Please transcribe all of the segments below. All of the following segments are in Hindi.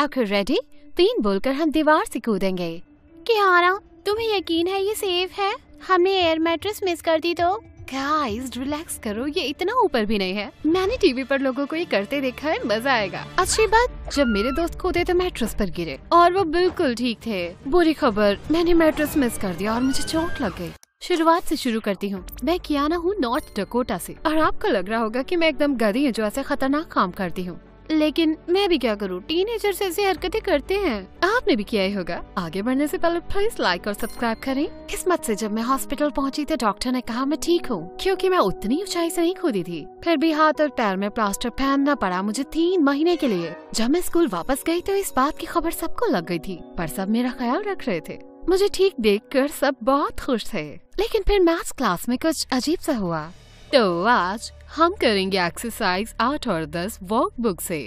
आखिर रेडी? 3 बोलकर हम दीवार से कूदेंगे। कियाना, तुम्हें यकीन है ये सेफ है? हमने एयर मैट्रेस मिस कर दी तो? गाइस रिलैक्स करो, ये इतना ऊपर भी नहीं है। मैंने टीवी पर लोगों को ये करते देखा है, मजा आएगा। अच्छी बात, जब मेरे दोस्त कूदे तो मैट्रेस पर गिरे और वो बिल्कुल ठीक थे। बुरी खबर, मैंने मैट्रेस मिस कर दिया और मुझे चोट लग गई। शुरुआत से शुरू करती हूँ। मैं कियाना हूँ नॉर्थ डकोटा से, और आपको लग रहा होगा कि मैं एकदम गधी हूँ जो ऐसे खतरनाक काम करती हूँ, लेकिन मैं भी क्या करूँ, टीनेजर से ऐसी हरकतें करते हैं। आपने भी किया ही होगा। आगे बढ़ने से पहले प्लीज लाइक और सब्सक्राइब करें। किस्मत से जब मैं हॉस्पिटल पहुंची तो डॉक्टर ने कहा मैं ठीक हूँ, क्योंकि मैं उतनी ऊंचाई से नहीं कूदी थी। फिर भी हाथ और पैर में प्लास्टर पहनना पड़ा मुझे 3 महीने के लिए। जब मैं स्कूल वापस गई तो इस बात की खबर सबको लग गई थी, पर सब मेरा ख्याल रख रहे थे। मुझे ठीक देखकर सब बहुत खुश थे। लेकिन फिर मैथ्स क्लास में कुछ अजीब सा हुआ। तो आज हम करेंगे एक्सरसाइज 8 और 10 वर्कबुक से।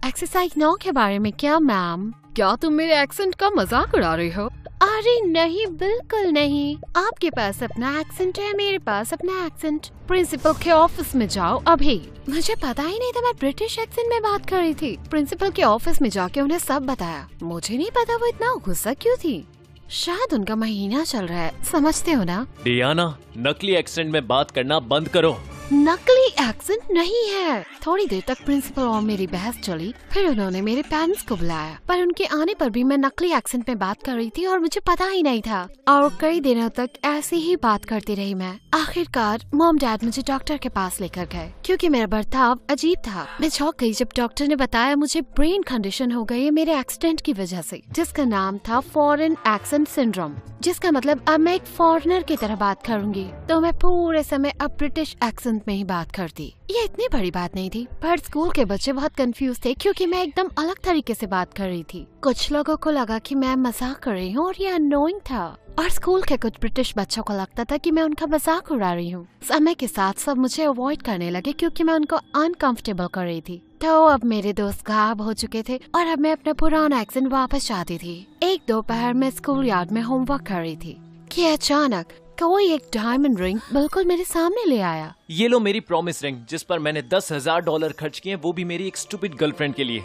एक्सरसाइज 9 के बारे में क्या मैम? क्या तुम मेरे एक्सेंट का मजाक उड़ा रही हो? अरे नहीं, बिल्कुल नहीं। आपके पास अपना एक्सेंट है, मेरे पास अपना एक्सेंट। प्रिंसिपल के ऑफिस में जाओ अभी। मुझे पता ही नहीं था मैं ब्रिटिश एक्सेंट में बात कर रही थी। प्रिंसिपल के ऑफिस में जाके उन्हें सब बताया। मुझे नहीं पता वो इतना गुस्सा क्यों थी। शायद उनका महीना चल रहा है, समझते हो ना? डियाना, नकली एक्सेंट में बात करना बंद करो। नकली एक्सेंट नहीं है। थोड़ी देर तक प्रिंसिपल और मेरी बहस चली, फिर उन्होंने मेरे पेरेंट्स को बुलाया, पर उनके आने पर भी मैं नकली एक्सेंट में बात कर रही थी और मुझे पता ही नहीं था। और कई दिनों तक ऐसे ही बात करती रही मैं। आखिरकार मॉम डैड मुझे डॉक्टर के पास लेकर गए, क्योंकि मेरा बर्ताव अजीब था। मैं चौंक गई जब डॉक्टर ने बताया मुझे ब्रेन कंडीशन हो गई है मेरे एक्सीडेंट की वजह से, जिसका नाम था फॉरेन एक्सेंट सिंड्रोम, जिसका मतलब अब मैं एक फॉरेनर की तरह बात करूंगी। तो मैं पूरे समय अब ब्रिटिश एक्सेंट में ही बात करती। ये इतनी बड़ी बात नहीं थी, पर स्कूल के बच्चे बहुत कंफ्यूज थे, क्योंकि मैं एकदम अलग तरीके से बात कर रही थी। कुछ लोगों को लगा कि मैं मजाक कर रही हूँ और ये अननोइंग था, और स्कूल के कुछ ब्रिटिश बच्चों को लगता था कि मैं उनका मजाक उड़ा रही हूँ। समय के साथ सब मुझे अवॉइड करने लगे, क्योंकि मैं उनको अनकंफर्टेबल कर रही थी। तो अब मेरे दोस्त गायब हो चुके थे और अब मैं अपना पुराना एक्सेंट वापस चाहती थी। एक दोपहर में स्कूल यार्ड में होमवर्क कर रही थी कि अचानक कोई एक डायमंड रिंग बिल्कुल मेरे सामने ले आया। ये लो मेरी प्रॉमिस रिंग, जिस पर मैंने $10,000 खर्च किए, वो भी मेरी एक स्टूपिड गर्लफ्रेंड के लिए।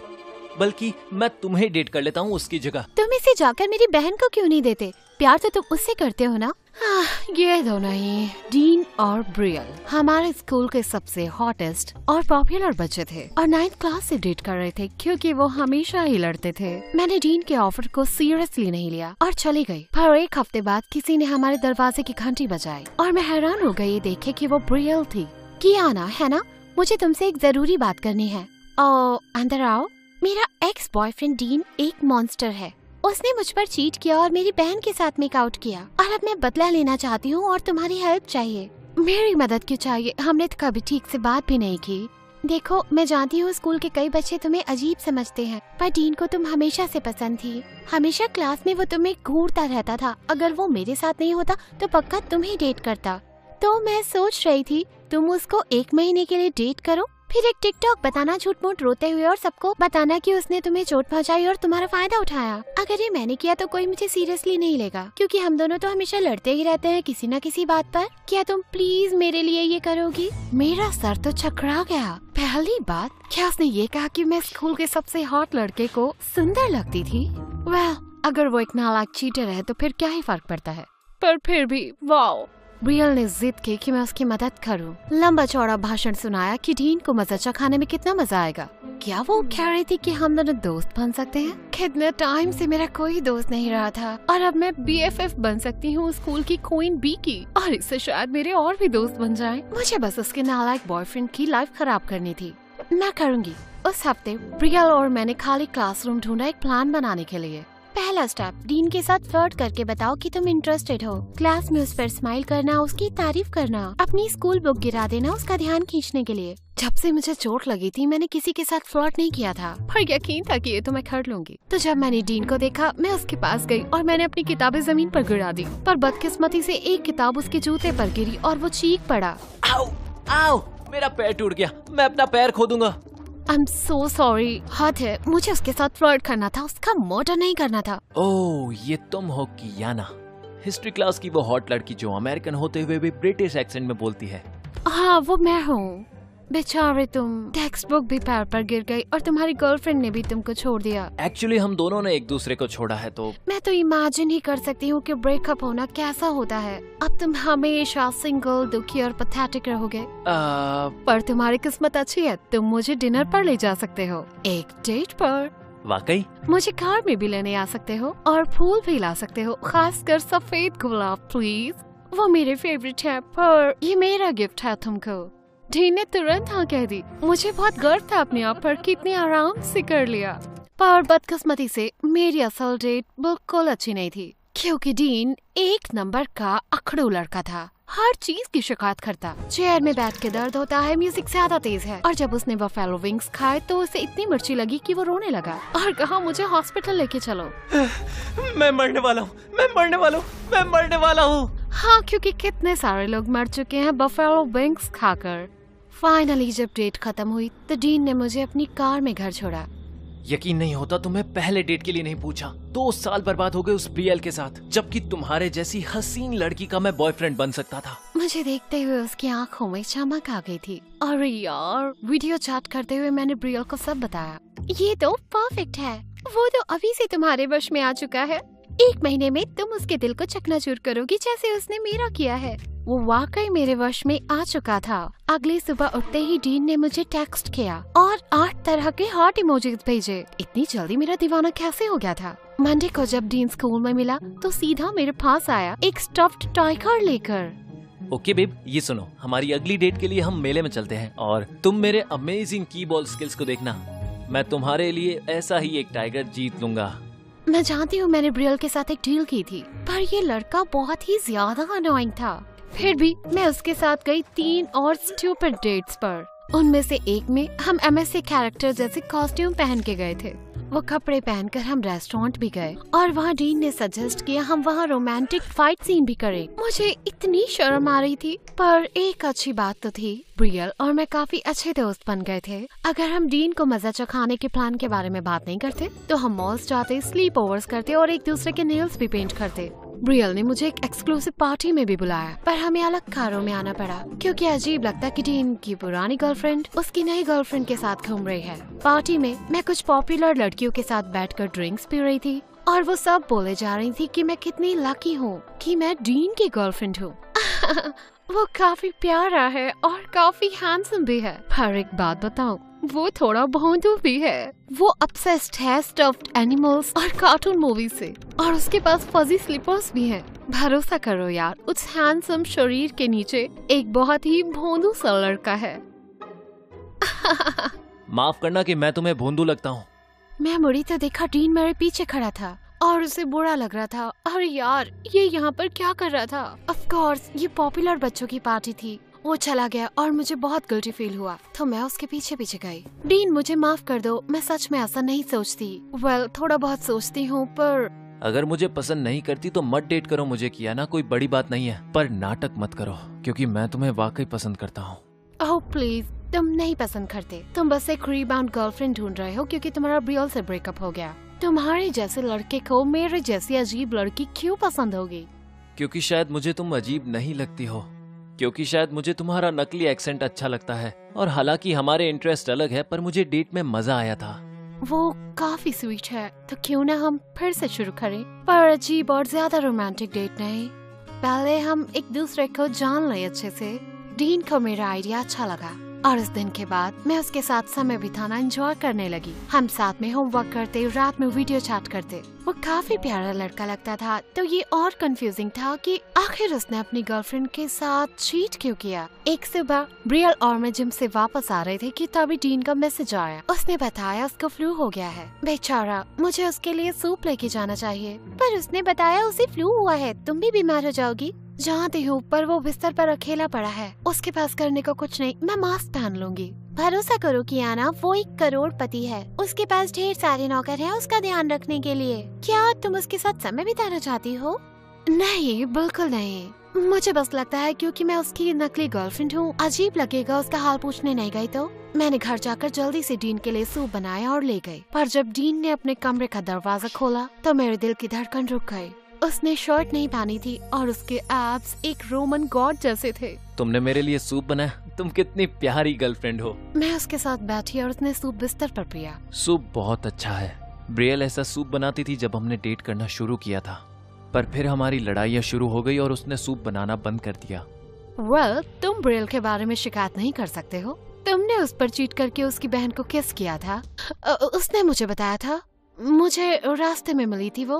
बल्कि मैं तुम्हें डेट कर लेता हूँ उसकी जगह। तुम इसे जाकर मेरी बहन को क्यों नहीं देते? प्यार तो तुम उससे करते हो ना? ये दोनों ही, डीन और ब्रियल, हमारे स्कूल के सबसे हॉटेस्ट और पॉपुलर बच्चे थे और 9th क्लास से डेट कर रहे थे, क्योंकि वो हमेशा ही लड़ते थे। मैंने डीन के ऑफर को सीरियसली नहीं लिया और चली गई। पर 1 हफ्ते बाद किसी ने हमारे दरवाजे की घंटी बजाई और मैं हैरान हो गई ये देखे कि वो ब्रियल थी। कियाना, है ना? मुझे तुमसे एक जरूरी बात करनी है। अंदर आओ। मेरा एक्स बॉयफ्रेंड डीन एक मॉन्स्टर है। उसने मुझ पर चीट किया और मेरी बहन के साथ मेक आउट किया, और अब मैं बदला लेना चाहती हूँ और तुम्हारी हेल्प चाहिए। मेरी मदद क्यों चाहिए? हमने तो कभी ठीक से बात भी नहीं की। देखो, मैं जानती हूँ स्कूल के कई बच्चे तुम्हें अजीब समझते हैं, पर डीन को तुम हमेशा से पसंद थी। हमेशा क्लास में वो तुम्हें घूरता रहता था। अगर वो मेरे साथ नहीं होता तो पक्का तुम ही डेट करता। तो मैं सोच रही थी तुम उसको 1 महीने के लिए डेट करो, फिर एक टिकटॉक बताना झूठ मूठ रोते हुए और सबको बताना कि उसने तुम्हें चोट पहुंचाई और तुम्हारा फायदा उठाया। अगर ये मैंने किया तो कोई मुझे सीरियसली नहीं लेगा, क्योंकि हम दोनों तो हमेशा लड़ते ही रहते हैं किसी न किसी बात पर। क्या तुम प्लीज मेरे लिए ये करोगी? मेरा सर तो चकरा गया। पहली बात, क्या उसने ये कहा कि मैं स्कूल के सबसे हॉट लड़के को सुंदर लगती थी? वेल, अगर वो एक नालायक चीटर है तो फिर क्या ही फर्क पड़ता है। पर फिर भी वाओ, ब्रियल ने जिद की कि मैं उसकी मदद करूं। लंबा चौड़ा भाषण सुनाया कि डीन को मजा चखाने में कितना मजा आएगा। क्या वो कह रही थी कि हम दोनों दोस्त बन सकते हैं? कितने टाइम से मेरा कोई दोस्त नहीं रहा था और अब मैं BFF बन सकती हूँ स्कूल की क्वीन बी की, और इससे शायद मेरे और भी दोस्त बन जाएं। मुझे बस उसके नालायक बॉयफ्रेंड की लाइफ खराब करनी थी। मैं करूँगी। उस हफ्ते ब्रियल और मैंने खाली क्लासरूम ढूंढा एक प्लान बनाने के लिए। पहला स्टेप, डीन के साथ फ्लर्ट करके बताओ कि तुम इंटरेस्टेड हो। क्लास में उस पर स्माइल करना, उसकी तारीफ करना, अपनी स्कूल बुक गिरा देना उसका ध्यान खींचने के लिए। जब से मुझे चोट लगी थी मैंने किसी के साथ फ्लर्ट नहीं किया था, पर यकीन था कि ये तो मैं कर लूंगी। तो जब मैंने डीन को देखा मैं उसके पास गई और मैंने अपनी किताबें जमीन पर गिरा दी, पर बदकिस्मती से एक किताब उसके जूते पर गिरी और वो चीख पड़ा। आओ, आओ, मेरा पैर टूट गया, मैं अपना पैर खो दूंगा। I'm so sorry। हद है, मुझे उसके साथ फ्लर्ट करना था, उसका मर्डर नहीं करना था। ओह, ये तुम हो कियाना, हिस्ट्री क्लास की वो हॉट लड़की जो अमेरिकन होते हुए भी ब्रिटिश एक्सेंट में बोलती है। हाँ, वो मैं हूँ। बेचारे तुम, टेक्स्ट बुक भी पैर पर गिर गई और तुम्हारी गर्लफ्रेंड ने भी तुमको छोड़ दिया। एक्चुअली हम दोनों ने एक दूसरे को छोड़ा है तो मैं तो इमेजिन ही कर सकती हूँ कि ब्रेकअप होना कैसा होता है। अब तुम हमेशा सिंगल, दुखी और पैथेटिक रहोगे। पर तुम्हारी किस्मत अच्छी है, तुम मुझे डिनर पर ले जा सकते हो, एक डेट पर। वाकई? मुझे कार में भी लेने आ सकते हो और फूल भी ला सकते हो, खासकर सफेद गुलाब प्लीज, वो मेरे फेवरेट है। पर ये मेरा गिफ्ट है तुमको। डीन ने तुरंत हाँ कह दी। मुझे बहुत गर्व था अपने आप पर कि इतने आराम से कर लिया। पर बदकिस्मती से मेरी असल डेट बिल्कुल अच्छी नहीं थी, क्योंकि डीन एक नंबर का अखड़ू लड़का था। हर चीज की शिकायत करता, चेयर में बैठ के दर्द होता है, म्यूजिक ज्यादा तेज है। और जब उसने बफेलो विंग्स खाए तो उसे इतनी मिर्ची लगी कि वो रोने लगा और कहा मुझे हॉस्पिटल लेके चलो। मैं मरने वाला हूँ, मैं मरने वाला हूँ, मैं मरने वाला हूँ। हाँ, क्योंकि कितने सारे लोग मर चुके हैं बफेलो विंग्स खाकर। फाइनली जब डेट खत्म हुई तो डीन ने मुझे अपनी कार में घर छोड़ा। यकीन नहीं होता तुम्हें पहले डेट के लिए नहीं पूछा। 2 साल बर्बाद हो गए उस ब्रियल के साथ, जबकि तुम्हारे जैसी हसीन लड़की का मैं बॉयफ्रेंड बन सकता था। मुझे देखते हुए उसकी आंखों में चमक आ गई थी। अरे यार, वीडियो चैट करते हुए मैंने ब्रियल को सब बताया। ये तो परफेक्ट है, वो तो अभी से तुम्हारे वश में आ चुका है। 1 महीने में तुम उसके दिल को चकनाचूर करोगी जैसे उसने मेरा किया है। वो वाकई मेरे वश में आ चुका था। अगली सुबह उठते ही डीन ने मुझे टेक्स्ट किया और 8 तरह के हार्ट इमोजीज भेजे। इतनी जल्दी मेरा दीवाना कैसे हो गया था? मंडे को जब डीन स्कूल में मिला तो सीधा मेरे पास आया एक स्टफ्ड टाइगर लेकर। ओके बेब, ये सुनो, हमारी अगली डेट के लिए हम मेले में चलते हैं और तुम मेरे अमेजिंग कीबॉल स्किल्स को देखना। मैं तुम्हारे लिए ऐसा ही एक टाइगर जीत लूंगा। मैं जानती हूँ मैंने ब्रियल के साथ एक डील की थी, पर ये लड़का बहुत ही ज्यादा अनोइंग था। फिर भी मैं उसके साथ गई 3 और स्टूपिड डेट्स पर। उनमें से एक में हम MSC कैरेक्टर जैसे कॉस्ट्यूम पहन के गए थे। वो कपड़े पहनकर हम रेस्टोरेंट भी गए और वहाँ डीन ने सजेस्ट किया हम वहाँ रोमांटिक फाइट सीन भी करें। मुझे इतनी शर्म आ रही थी, पर एक अच्छी बात तो थी, ब्रियल और मैं काफी अच्छे दोस्त बन गए थे। अगर हम डीन को मजा चखाने के प्लान के बारे में बात नहीं करते तो हम मॉल्स जाते, स्लीप ओवर्स करते और एक दूसरे के नेल्स भी पेंट करते। ब्रियल ने मुझे एक एक्सक्लूसिव पार्टी में भी बुलाया, पर हमें अलग कारों में आना पड़ा क्योंकि अजीब लगता कि डीन की पुरानी गर्लफ्रेंड उसकी नई गर्लफ्रेंड के साथ घूम रही है। पार्टी में मैं कुछ पॉपुलर लड़कियों के साथ बैठकर ड्रिंक्स पी रही थी और वो सब बोले जा रही थी कि मैं कितनी लकी हूँ कि मैं डीन की गर्लफ्रेंड हूँ। वो काफी प्यारा है और काफी हैंडसम भी है। पर एक बात बताऊं, वो थोड़ा भोंदू भी है। वो obsessed है स्टफ्ड एनिमल्स और कार्टून मूवी से, और उसके पास फजी स्लीपर्स भी हैं। भरोसा करो यार, उस हैंडसम शरीर के नीचे एक बहुत ही भोंदू सा लड़का है। माफ करना कि मैं तुम्हें भोंदू लगता हूँ। मैं मुड़ी तो देखा डीन मेरे पीछे खड़ा था और उसे बुरा लग रहा था। अरे यार, ये यहाँ पर क्या कर रहा था? ऑफ कोर्स ये पॉपुलर बच्चों की पार्टी थी। वो चला गया और मुझे बहुत गिल्टी फील हुआ, तो मैं उसके पीछे पीछे गई। डीन मुझे माफ कर दो, मैं सच में ऐसा नहीं सोचती। वेल, थोड़ा बहुत सोचती हूँ, पर अगर मुझे पसंद नहीं करती तो मत डेट करो मुझे, किया ना, कोई बड़ी बात नहीं है। पर नाटक मत करो क्योंकि मैं तुम्हें वाकई पसंद करता हूँ। ओह प्लीज, तुम नहीं पसंद करते, तुम बस एक रीबाउंड गर्लफ्रेंड ढूंढ रहे हो क्योंकि तुम्हारा ब्रियल से ब्रेकअप हो गया। तुम्हारे जैसे लड़के को मेरे जैसी अजीब लड़की क्यों पसंद होगी? क्योंकि शायद मुझे तुम अजीब नहीं लगती हो, क्योंकि शायद मुझे तुम्हारा नकली एक्सेंट अच्छा लगता है, और हालांकि हमारे इंटरेस्ट अलग है पर मुझे डेट में मजा आया था। वो काफी स्वीट है, तो क्यों ना हम फिर से शुरू करें, पर अजीब और ज्यादा रोमांटिक डेट नहीं। पहले हम एक दूसरे को जान लें अच्छे से। डीन को मेरा आइडिया अच्छा लगा और इस दिन के बाद मैं उसके साथ समय बिताना एंजॉय करने लगी। हम साथ में होमवर्क करते, रात में वीडियो चैट करते। वो काफी प्यारा लड़का लगता था, तो ये और कंफ्यूजिंग था कि आखिर उसने अपनी गर्लफ्रेंड के साथ चीट क्यों किया। एक सुबह ब्रियल और मैं जिम से वापस आ रहे थे कि तभी डीन का मैसेज आया। उसने बताया उसको फ्लू हो गया है। बेचारा, मुझे उसके लिए सूप लेके जाना चाहिए, पर उसने बताया उसे फ्लू हुआ है, तुम भी बीमार हो जाओगी। जानती हूँ, पर वो बिस्तर पर अकेला पड़ा है, उसके पास करने को कुछ नहीं, मैं मास्क पहन लूंगी। भरोसा करो कियाना, वो 1 करोड़पति है, उसके पास ढेर सारे नौकर हैं उसका ध्यान रखने के लिए। क्या तुम उसके साथ समय बिताना चाहती हो? नहीं, बिल्कुल नहीं। मुझे बस लगता है क्योंकि मैं उसकी नकली गर्लफ्रेंड हूँ, अजीब लगेगा उसका हाल पूछने नहीं गई तो। मैंने घर जाकर जल्दी से डीन के लिए सूप बनाया और ले गई, पर जब डीन ने अपने कमरे का दरवाजा खोला तो मेरे दिल की धड़कन रुक गई। उसने शर्ट नहीं पहनी थी और उसके एब्स एक रोमन गॉड जैसे थे। तुमने मेरे लिए सूप बनाया, तुम कितनी प्यारी गर्लफ्रेंड हो। मैं उसके साथ बैठी और उसने सूप बिस्तर पर पिया। सूप बहुत अच्छा है। ब्रियल ऐसा सूप बनाती थी जब हमने डेट करना शुरू किया था, पर फिर हमारी लड़ाइयाँ शुरू हो गई और उसने सूप बनाना बंद कर दिया। वेल, तुम ब्रियल के बारे में शिकायत नहीं कर सकते हो। तुमने उस पर चीट करके उसकी बहन को किस किया था। उसने मुझे बताया था, मुझे रास्ते में मिली थी वो।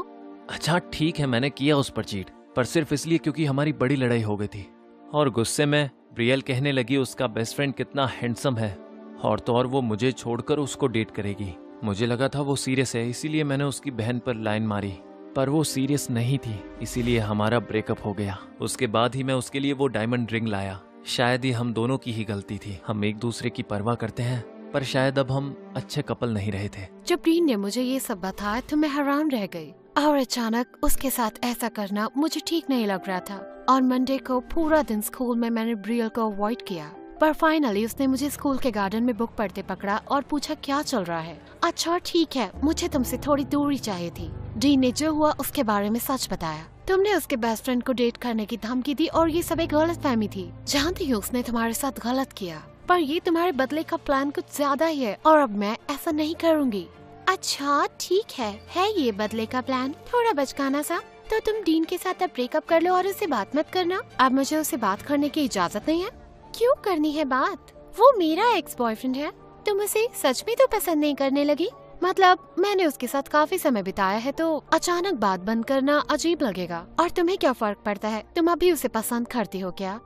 अच्छा ठीक है, मैंने किया उस पर चीट, पर सिर्फ इसलिए क्योंकि हमारी बड़ी लड़ाई हो गई थी। और गुस्से में ब्रियल कहने लगी उसका बेस्ट फ्रेंड कितना हैंडसम है और तो और वो मुझे छोड़कर उसको डेट करेगी। मुझे लगा था वो सीरियस है, इसीलिए मैंने उसकी बहन पर लाइन मारी, पर वो सीरियस नहीं थी, इसीलिए हमारा ब्रेकअप हो गया। उसके बाद ही मैं उसके लिए वो डायमंड रिंग लाया। शायद ये हम दोनों की ही गलती थी। हम एक दूसरे की परवाह करते हैं, पर शायद अब हम अच्छे कपल नहीं रहे थे। जब डीन ने मुझे ये सब बताया तो मैं हैरान रह गई और अचानक उसके साथ ऐसा करना मुझे ठीक नहीं लग रहा था। और मंडे को पूरा दिन स्कूल में मैंने ब्रियल को अवॉइड किया, पर फाइनली उसने मुझे स्कूल के गार्डन में बुक पढ़ते पकड़ा और पूछा क्या चल रहा है। अच्छा ठीक है, मुझे तुमसे थोड़ी दूरी चाहिए थी। डीन ने जो हुआ उसके बारे में सच बताया। तुमने उसके बेस्ट फ्रेंड को डेट करने की धमकी दी और ये सब एक गलतफहमी थी। जानती हूँ उसने तुम्हारे साथ गलत किया, पर ये तुम्हारे बदले का प्लान कुछ ज्यादा ही है और अब मैं ऐसा नहीं करूँगी। अच्छा ठीक है ये बदले का प्लान थोड़ा बचकाना सा। तो तुम डीन के साथ अब ब्रेकअप कर लो और उससे बात मत करना। अब मुझे उससे बात करने की इजाजत नहीं है। क्यों करनी है बात? वो मेरा एक्स बॉयफ्रेंड है। तुम उसे सच में तो पसंद नहीं करने लगी? मतलब मैंने उसके साथ काफी समय बिताया है, तो अचानक बात बंद करना अजीब लगेगा। और तुम्हें क्या फर्क पड़ता है, तुम अभी उसे पसंद करती हो क्या?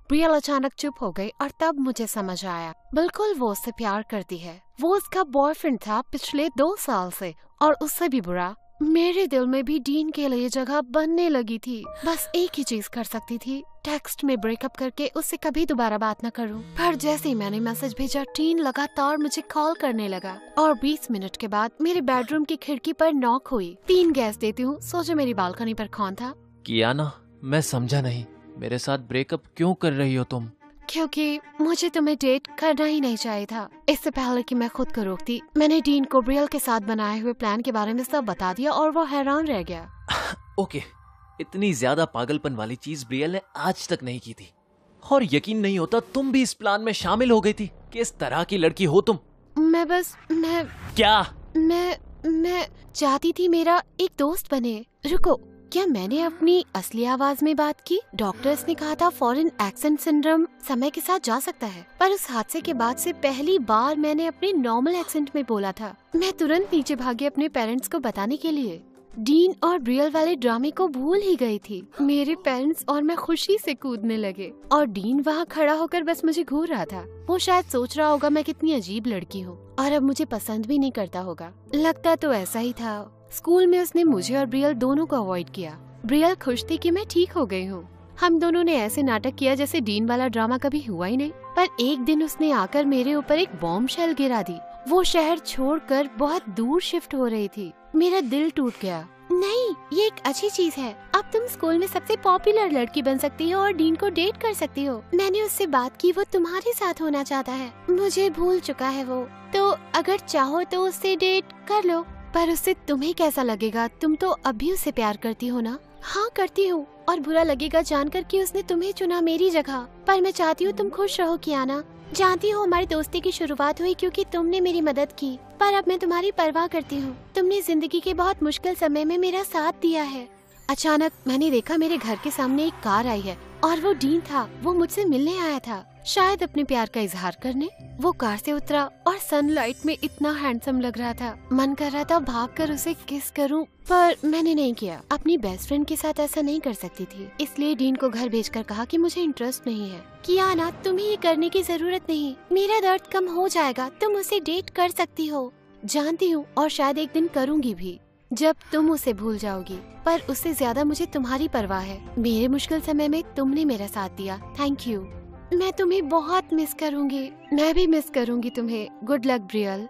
ब्रियल अचानक चुप हो गई और तब मुझे समझ आया, बिल्कुल वो उससे प्यार करती है। वो उसका बॉयफ्रेंड था पिछले 2 साल से और उससे भी बुरा। मेरे दिल में भी डीन के लिए जगह बनने लगी थी। बस एक ही चीज कर सकती थी, टेक्स्ट में ब्रेकअप करके उससे कभी दोबारा बात न करूं। पर जैसे ही मैंने मैसेज भेजा, डीन लगातार मुझे कॉल करने लगा और 20 मिनट के बाद मेरे बेडरूम की खिड़की पर नॉक हुई। 3 गैस देती हूँ, सोचो मेरी बालकनी पर कौन था। कियाना, मैं समझा नहीं, मेरे साथ ब्रेकअप क्यों कर रही हो तुम? क्योंकि मुझे तुम्हें डेट करना ही नहीं चाहिए था। इससे पहले कि मैं खुद को रोकती, मैंने डीन को ब्रियल के साथ बनाए हुए प्लान के बारे में सब बता दिया और वो हैरान रह गया। ओके, इतनी ज्यादा पागलपन वाली चीज ब्रियल ने आज तक नहीं की थी और यकीन नहीं होता तुम भी इस प्लान में शामिल हो गई थी। किस तरह की लड़की हो तुम? मैं क्या? मैं चाहती थी मेरा एक दोस्त बने। रुको, क्या मैंने अपनी असली आवाज में बात की? डॉक्टर्स ने कहा था फॉरेन एक्सेंट सिंड्रोम समय के साथ जा सकता है, पर उस हादसे के बाद से पहली बार मैंने अपने नॉर्मल एक्सेंट में बोला था। मैं तुरंत नीचे भागी अपने पेरेंट्स को बताने के लिए। डीन और ब्रियल वाले ड्रामे को भूल ही गई थी। मेरे पेरेंट्स और मैं खुशी से कूदने लगे और डीन वहाँ खड़ा होकर बस मुझे घूर रहा था। वो शायद सोच रहा होगा मैं कितनी अजीब लड़की हूँ और अब मुझे पसंद भी नहीं करता होगा। लगता तो ऐसा ही था। स्कूल में उसने मुझे और ब्रियल दोनों को अवॉइड किया। ब्रियल खुश थी कि मैं ठीक हो गई हूँ। हम दोनों ने ऐसे नाटक किया जैसे डीन वाला ड्रामा कभी हुआ ही नहीं। पर एक दिन उसने आकर मेरे ऊपर एक बॉम्ब शेल गिरा दी। वो शहर छोड़कर बहुत दूर शिफ्ट हो रही थी। मेरा दिल टूट गया। नहीं, ये एक अच्छी चीज है। अब तुम स्कूल में सबसे पॉपुलर लड़की बन सकती हो और डीन को डेट कर सकती हो। मैंने उससे बात की, वो तुम्हारे साथ होना चाहता है। मुझे भूल चुका है वो, तो अगर चाहो तो उससे डेट कर लो। पर उससे तुम्हें कैसा लगेगा? तुम तो अभी उससे प्यार करती हो ना? हाँ करती हूँ, और बुरा लगेगा जानकर कि उसने तुम्हें चुना मेरी जगह। पर मैं चाहती हूँ तुम खुश रहो कियाना। जानती हो हमारी दोस्ती की शुरुआत हुई क्योंकि तुमने मेरी मदद की, पर अब मैं तुम्हारी परवाह करती हूँ। तुमने जिंदगी के बहुत मुश्किल समय में मेरा साथ दिया है। अचानक मैंने देखा मेरे घर के सामने एक कार आई है और वो डीन था। वो मुझसे मिलने आया था, शायद अपने प्यार का इजहार करने। वो कार से उतरा और सनलाइट में इतना हैंडसम लग रहा था। मन कर रहा था भागकर उसे किस करूं, पर मैंने नहीं किया। अपनी बेस्ट फ्रेंड के साथ ऐसा नहीं कर सकती थी, इसलिए डीन को घर भेजकर कहा कि मुझे इंटरेस्ट नहीं है। कियाना, तुम्हें ये करने की जरूरत नहीं। मेरा दर्द कम हो जाएगा। तुम उसे डेट कर सकती हो। जानती हूँ, और शायद एक दिन करूँगी भी, जब तुम उसे भूल जाओगी। पर उससे ज्यादा मुझे तुम्हारी परवाह है। मेरे मुश्किल समय में तुमने मेरा साथ दिया। Thank you. मैं तुम्हें बहुत मिस करूंगी। मैं भी मिस करूंगी तुम्हें। Good luck ब्रियल।